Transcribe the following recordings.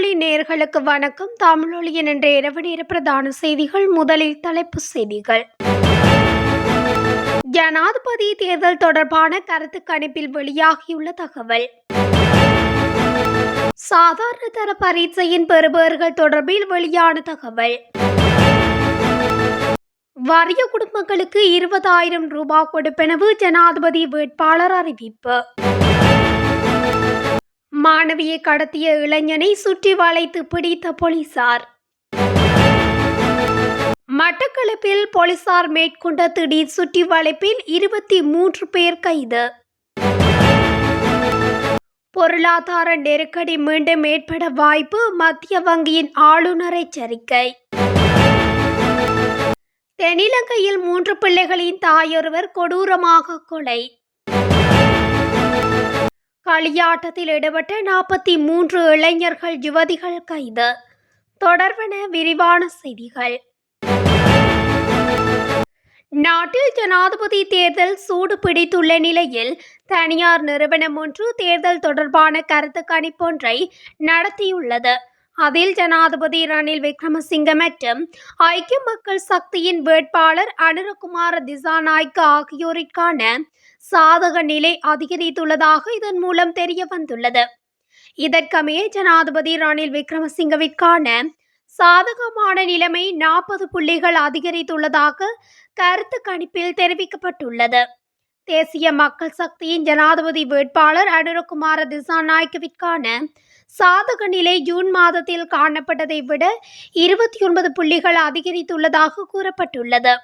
தமிழொலி நேயர்களுக்கு வணக்கம். தமிழொலியின் இன்றைய இரவு நேர பிரதான செய்திகள். முதலில் தலைப்புச் செய்திகள். ஜனாதிபதி தேர்தல் தொடர்பான கருத்து கணிப்பில் வெளியாகியுள்ள தகவல். சாதாரண தர பரீட்சையின் பெறுபேறுகள் தொடர்பில் வெளியான தகவல். வறிய குடும்பங்களுக்கு 20,000 ரூபாய் கொடுப்பெனவு ஜனாதிபதி வேட்பாளர் அறிவிப்பு. மாணவியை கடத்திய இளைஞனை சுற்றி வளைத்து பிடித்த போலீசார். மட்டக்களப்பில் போலீசார் மேற்கொண்ட திடீர் சுற்றி வளைப்பில் 23 பேர் கைது. பொருளாதார நெருக்கடி மீண்டும் ஏற்பட வாய்ப்பு, மத்திய வங்கியின் ஆளுநர் எச்சரிக்கை. தென்னிலங்கையில் 3 பிள்ளைகளின் தாயொருவர் கொடூரமாக கொலை. களியாட்டத்தில் ஈடுபட்ட 43 இளைஞர்கள் யுவதிகள் கைது. தொடர்பான விரிவான செய்திகள். நாட்டில் ஜனாதிபதி தேர்தல் சூடு பிடித்துள்ள நிலையில் தனியார் நிறுவனம் ஒன்று தேர்தல் தொடர்பான கருத்து கணிப்பொன்றை நடத்தியுள்ளது. அதில் ஜனாதிபதி ரணில் விக்ரமசிங்க மற்றும் ஐக்கிய மக்கள் சக்தியின் வேட்பாளர் அனுரகுமார திசாநாயக்க ஆகியோருக்கான சாதக நிலை அதிகரித்துள்ளதாக இதன் மூலம் தெரிய வந்துள்ளது. இதற்கமைய ஜனாதிபதி ரணில் விக்ரமசிங்கவிற்கான சாதகமான நிலைமை 40 புள்ளிகள் அதிகரித்துள்ளதாக கருத்து கணிப்பில் தெரிவிக்கப்பட்டுள்ளது. தேசிய மக்கள் சக்தியின் ஜனாதிபதி வேட்பாளர் அனுரகுமார திசாநாயக்கவிற்கான சாதக நிலை ஜூன் மாதத்தில் காணப்பட்டதை விட 29 புள்ளிகள் அதிகரித்துள்ளதாக கூறப்பட்டுள்ளது.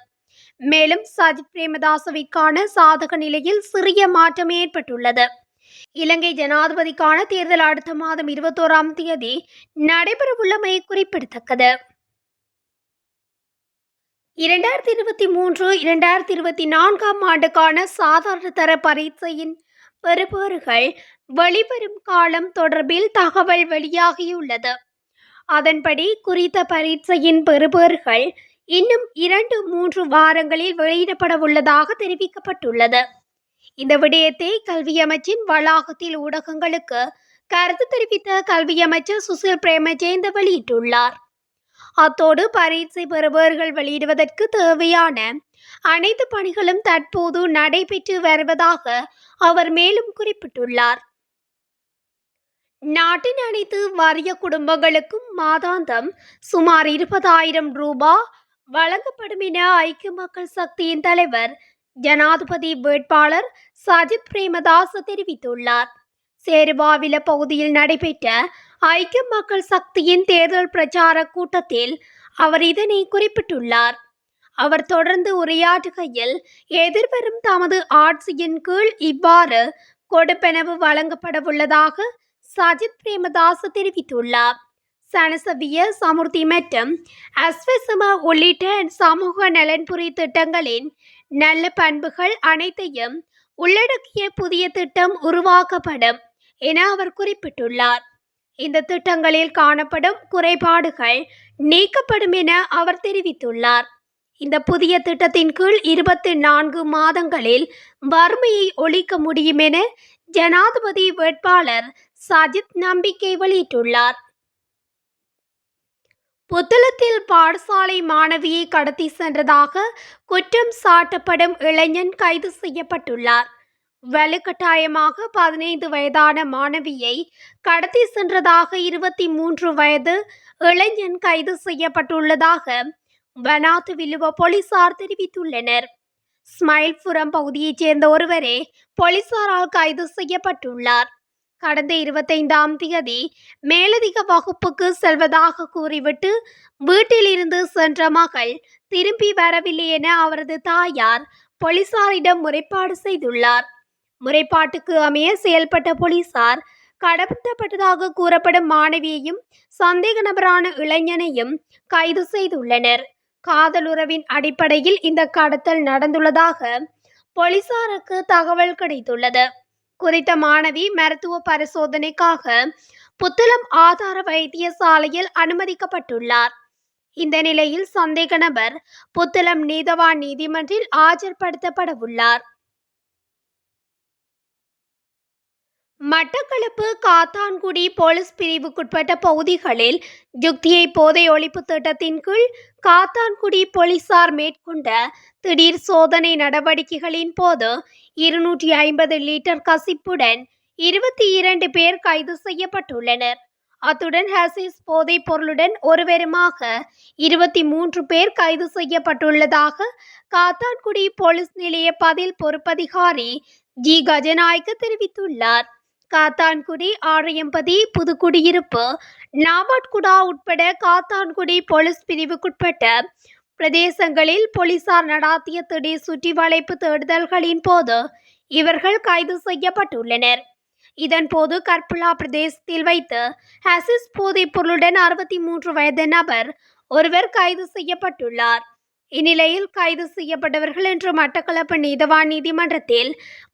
மேலும் சஜித் பிரேமதாசவிற்கான சாதக நிலையில் சிறிய மாற்றம் ஏற்பட்டுள்ளது. இலங்கை ஜனாதிபதிக்கான தேர்தல் அடுத்த மாதம் 21ஆம் தேதி நடைபெறவுள்ளமை குறிப்பிடத்தக்கது. 2023-2024 ஆண்டுக்கான சாதாரண தர பரீட்சையின் பெறுபேறுகள் வெளிவரும் காலம் தொடர்பில் தகவல் வெளியாகியுள்ளது. அதன்படி குறித்த பரீட்சையின் பெறுபேறுகள் இன்னும் 2-3 வாரங்களில் வெளியிடப்பட உள்ளதாக தெரிவிக்கப்பட்டுள்ளது. இந்த விடயத்தை கல்வி அமைச்சின் வளாகத்தில் ஊடகங்களுக்கு கருத்து தெரிவித்த கல்வி அமைச்சர் சுசில் பிரேமஜயந்த வெளியிட்டுள்ளார். அத்தோடு பரீட்சை பெறுபேறுகள் வெளியிடுவதற்கு தேவையான அனைத்து பணிகளும் தற்போது நடைபெற்று வருவதாக அவர் மேலும் குறிப்பிட்டுள்ளார். நாட்டின் அனைத்து வறிய குடும்பங்களுக்கும் மாதாந்தம் சுமார் 20,000 ரூபாய் வழங்கப்படும் என ஐக்கிய மக்கள் சக்தியின் தலைவர் ஜனாதிபதி வேட்பாளர் சஜித் பிரேமதாச தெரிவித்துள்ளார். சேருவாவில பகுதியில் நடைபெற்ற ஐக்கிய மக்கள் சக்தியின் தேர்தல் பிரச்சார கூட்டத்தில் அவர் இதனை குறிப்பிட்டுள்ளார். அவர் தொடர்ந்து உரையாற்றுகையில், எதிர்வரும் தமது ஆட்சியின் கீழ் இவ்வாறு கொடுப்பெனவு வழங்கப்படவுள்ளதாக சஜித் பிரேமதாச தெரிவித்துள்ளார். சனசவிய சமுர்த்தி மற்றும் அஸ்வசம உள்ளிட்ட சமூக நலன்புரி திட்டங்களின் நல்ல பண்புகள் அனைத்தையும் உள்ளடக்கிய புதிய திட்டம் உருவாக்கப்படும் என அவர் குறிப்பிட்டுள்ளார். இந்த திட்டங்களில் காணப்படும் குறைபாடுகள் நீக்கப்படும் என அவர் தெரிவித்துள்ளார். இந்த புதிய திட்டத்தின் கீழ் 24 மாதங்களில் வறுமையை ஒழிக்க முடியும் என ஜனாதிபதி வேட்பாளர் சஜித் நம்பிக்கை வெளியிட்டுள்ளார். புத்தளத்தில் பாடசாலை மாணவியை கடத்தி சென்றதாக குற்றம் சாட்டப்படும் இளைஞன் கைது செய்யப்பட்டுள்ளார். வலுக்கட்டாயமாக 15 வயதான மாணவியை கடத்தி சென்றதாக 23 வயது இளைஞன் கைது செய்யப்பட்டுள்ளதாக வனாத்து வில்லுவ போலீசார் தெரிவித்துள்ளனர். ஸ்மைல்புரம் பகுதியைச் சேர்ந்த ஒருவரே போலீசாரால் கைது செய்யப்பட்டுள்ளார். கடந்த 25ஆம் தேதி மேலதிக வகுப்புக்கு செல்வதாக கூறிவிட்டு வீட்டில் இருந்து சென்ற மகள் திரும்பி வரவில்லை என அவரது தாயார் போலீசாரிடம் முறைப்பாடு செய்துள்ளார். முறைப்பாட்டுக்கு அமைய செயல்பட்ட போலீசார் கடத்தப்பட்டதாக கூறப்படும் மாணவியையும் சந்தேக நபரான இளைஞனையும் கைது செய்துள்ளனர். காதலுறவின் அடிப்படையில் இந்த கடத்தல் நடந்துள்ளதாக போலீசாருக்கு தகவல் கிடைத்துள்ளது. குறித்த மாணவி மருத்துவ பரிசோதனைக்காக புத்தளம் ஆதார வைத்தியசாலையில் அனுமதிக்கப்பட்டுள்ளார். இந்த நிலையில் சந்தேக நபர் புத்தளம் நீதவான் நீதிமன்றில் ஆஜர்படுத்தப்பட உள்ளார். மட்டக்களப்பு காத்தான்குடி போலீஸ் பிரிவுக்குட்பட்ட பகுதிகளில் யுக்தியை போதை ஒழிப்பு திட்டத்தின் கீழ் காத்தான்குடி போலீசார் மேற்கொண்ட திடீர் சோதனை நடவடிக்கைகளின் போது 250 லிட்டர் கசிப்புடன் 22 பேர் கைது செய்யப்பட்டுள்ளனர். அத்துடன் ஹசிஸ் போதைப் பொருளுடன் ஒருவருமாக 23 பேர் கைது செய்யப்பட்டுள்ளதாக காத்தான்குடி போலீஸ் நிலைய பதில் பொறுப்பதிகாரி ஜி கஜநாயக்க தெரிவித்துள்ளார். காத்தான்குடி, ஆரையம்பதி, புதுக்குடியிருப்பு, நாவட்குடா உட்பட காத்தான்குடி போலீஸ் பிரிவுக்குட்பட்ட பிரதேசங்களில் போலீசார் நடாத்திய திடீர் சுற்றி வளைப்பு தேடுதல்களின் போது இவர்கள் கைது செய்யப்பட்டுள்ளனர். இதன்போது கற்புலா பிரதேசத்தில் வைத்து ஹசிஸ் போதைப் பொருளுடன் 63 வயது நபர் ஒருவர் கைது செய்யப்பட்டுள்ளார். இந்நிலையில் கைது செய்யப்பட்டவர்கள் இன்று மட்டக்களப்பு நீதவான் நீதிமன்றத்தில்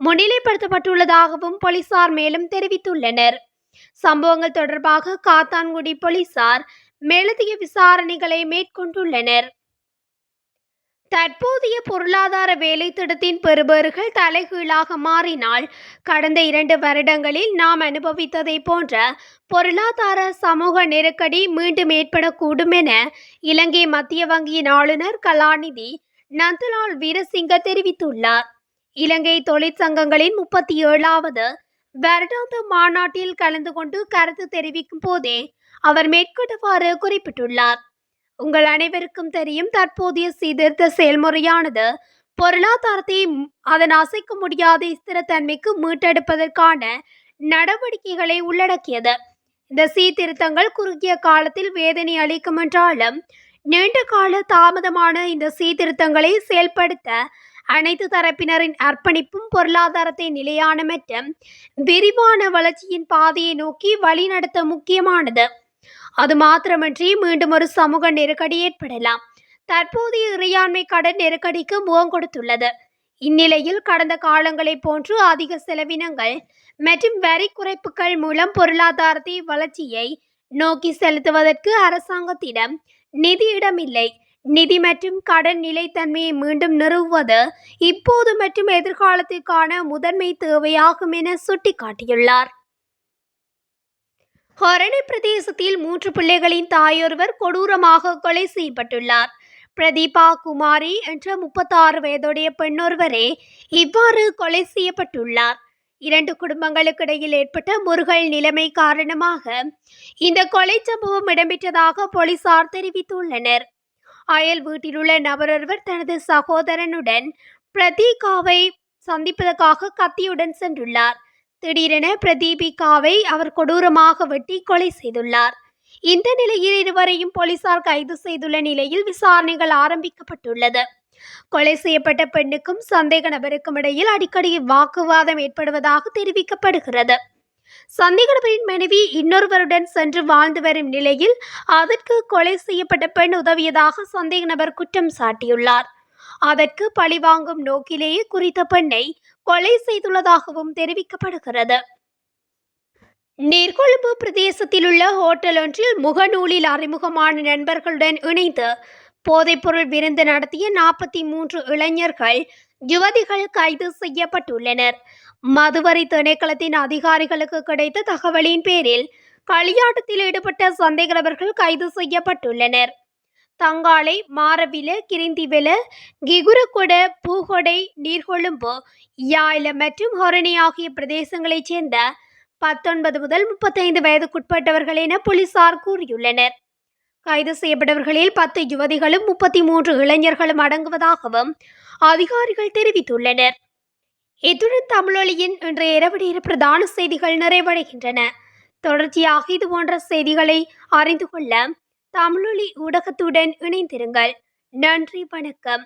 முன்னிலைப்படுத்தப்பட்டுள்ளதாகவும் போலீசார் மேலும் தெரிவித்துள்ளனர். சம்பவங்கள் தொடர்பாக காத்தான்குடி போலீசார் மேலதிக விசாரணைகளை மேற்கொண்டுள்ளனர். தற்போதைய பொருளாதார வேலை திட்டத்தின் பெறுபேறுகள் தலைகீழாக மாறினால் கடந்த 2 வருடங்களில் நாம் அனுபவித்ததை போன்ற பொருளாதார சமூக நெருக்கடி மீண்டும் ஏற்படக்கூடும் என இலங்கை மத்திய வங்கியின் ஆளுநர் கலாநிதி நந்தலால் வீரசிங்க தெரிவித்துள்ளார். இலங்கை தொழிற்சங்கங்களின் 37வது வருடாந்த மாநாட்டில் கலந்து கொண்டு கருத்து தெரிவிக்கும் போதே அவர் மேற்கொண்டவாறு குறிப்பிட்டுள்ளார். உங்கள் அனைவருக்கும் தெரியும், தற்போதைய சீர்திருத்த செயல்முறையானது பொருளாதாரத்தை அதன் அசைக்க முடியாத ஸ்திரத்தன்மைக்கு மீட்டெடுப்பதற்கான நடவடிக்கைகளை உள்ளடக்கியது. இந்த சீர்திருத்தங்கள் குறுகிய காலத்தில் வேதனை அளிக்கும் என்றாலும் நீண்ட கால தாமதமான இந்த சீர்திருத்தங்களை செயல்படுத்த அனைத்து தரப்பினரின் அர்ப்பணிப்பும் பொருளாதாரத்தை நிலையான மற்றும் விரிவான வளர்ச்சியின் பாதையை நோக்கி வழிநடத்த முக்கியமானது. அது மாத்திரமன்றி மீண்டும் ஒரு சமூக நெருக்கடி ஏற்படலாம். தற்போதைய இறையாண்மை கடன் நெருக்கடிக்கு முகம் கொடுத்துள்ளது. இந்நிலையில் கடந்த காலங்களைப் போன்று அதிக செலவினங்கள் மற்றும் வரி குறைப்புகள் மூலம் பொருளாதாரத்தை வளர்ச்சியை நோக்கி செலுத்துவதற்கு அரசாங்கத்திடம் நிதியிடமில்லை. நிதி மற்றும் கடன் நிலைத்தன்மையை மீண்டும் நிறுவுவது இப்போது மற்றும் எதிர்காலத்திற்கான முதன்மை தேவையாகும் என சுட்டிக்காட்டியுள்ளார். ஹொரணை பிரதேசத்தில் 3 பிள்ளைகளின் தாயொருவர் கொடூரமாக கொலை செய்யப்பட்டுள்ளார். பிரதீபா குமாரி என்ற 36 வயதுடைய பெண்ணொருவரே இவ்வாறு கொலை செய்யப்பட்டுள்ளார். 2 குடும்பங்களுக்கு இடையில் ஏற்பட்ட முறுகல் நிலைமை காரணமாக இந்த கொலை சம்பவம் இடம்பெற்றதாக போலீசார் தெரிவித்துள்ளனர். அயல் வீட்டிலுள்ள நபரொருவர் தனது சகோதரனுடன் பிரதீகாவை சந்திப்பதற்காக கத்தியுடன் சென்றுள்ளார். திடீரென பிரதீபிகாவை அவர் கொடூரமாக வெட்டி கொலை செய்துள்ளார். இந்த நிலையில் இருவரையும் போலீசார் கைது செய்துள்ள நிலையில் விசாரணைகள் ஆரம்பிக்கப்பட்டுள்ளது. கொலை செய்யப்பட்ட பெண்ணுக்கும் சந்தேக நபருக்கும் இடையில் அடிக்கடி வாக்குவாதம் ஏற்படுவதாக தெரிவிக்கப்படுகிறது. சந்தேக நபரின் மனைவி இன்னொருவருடன் சென்று வாழ்ந்து வரும் நிலையில் அதற்கு கொலை செய்யப்பட்ட பெண் உதவியதாக சந்தேக நபர் குற்றம் சாட்டியுள்ளார். அதற்கு பழிவாங்கும் நோக்கிலேயே குறித்த பெண்ணை கொலை செய்துள்ளதாகவும் தெரிவிக்கப்படுகிறது. நீர்கொழும்பு பிரதேசத்தில் உள்ள ஹோட்டல் ஒன்றில் முகநூலில் அறிமுகமான நண்பர்களுடன் இணைந்து போதைப்பொருள் விருந்து நடத்திய 43 இளைஞர்கள் யுவதிகள் கைது செய்யப்பட்டுள்ளனர். மதுவரி திணைக்களத்தின் அதிகாரிகளுக்கு கிடைத்த தகவலின் பேரில் களியாட்டத்தில் ஈடுபட்ட சந்தேக நபர்கள் கைது செய்யப்பட்டுள்ளனர். தங்காலை, மாரவில, கிரிந்திவெல, கிகுரகொட, பூகொடை, நீர்கொழும்பு, யாழ்ல மற்றும் ஹொரணை ஆகிய பிரதேசங்களைச் சேர்ந்த 19 முதல் 35 வயதுக்குட்பட்டவர்கள் என போலீசார் கூறியுள்ளனர். கைது செய்யப்பட்டவர்களில் 10 யுவதிகளும் 33 இளைஞர்களும் அடங்குவதாகவும் அதிகாரிகள் தெரிவித்துள்ளனர். இத்துடன் தமிழொலியின் இன்றைய இரவு நேர பிரதான செய்திகள் நிறைவடைகின்றன. தொடர்ச்சியாக இதுபோன்ற செய்திகளை அறிந்து கொள்ள தமிழொலி ஊடகத்துடன் இணைந்திருங்கள். நன்றி, வணக்கம்.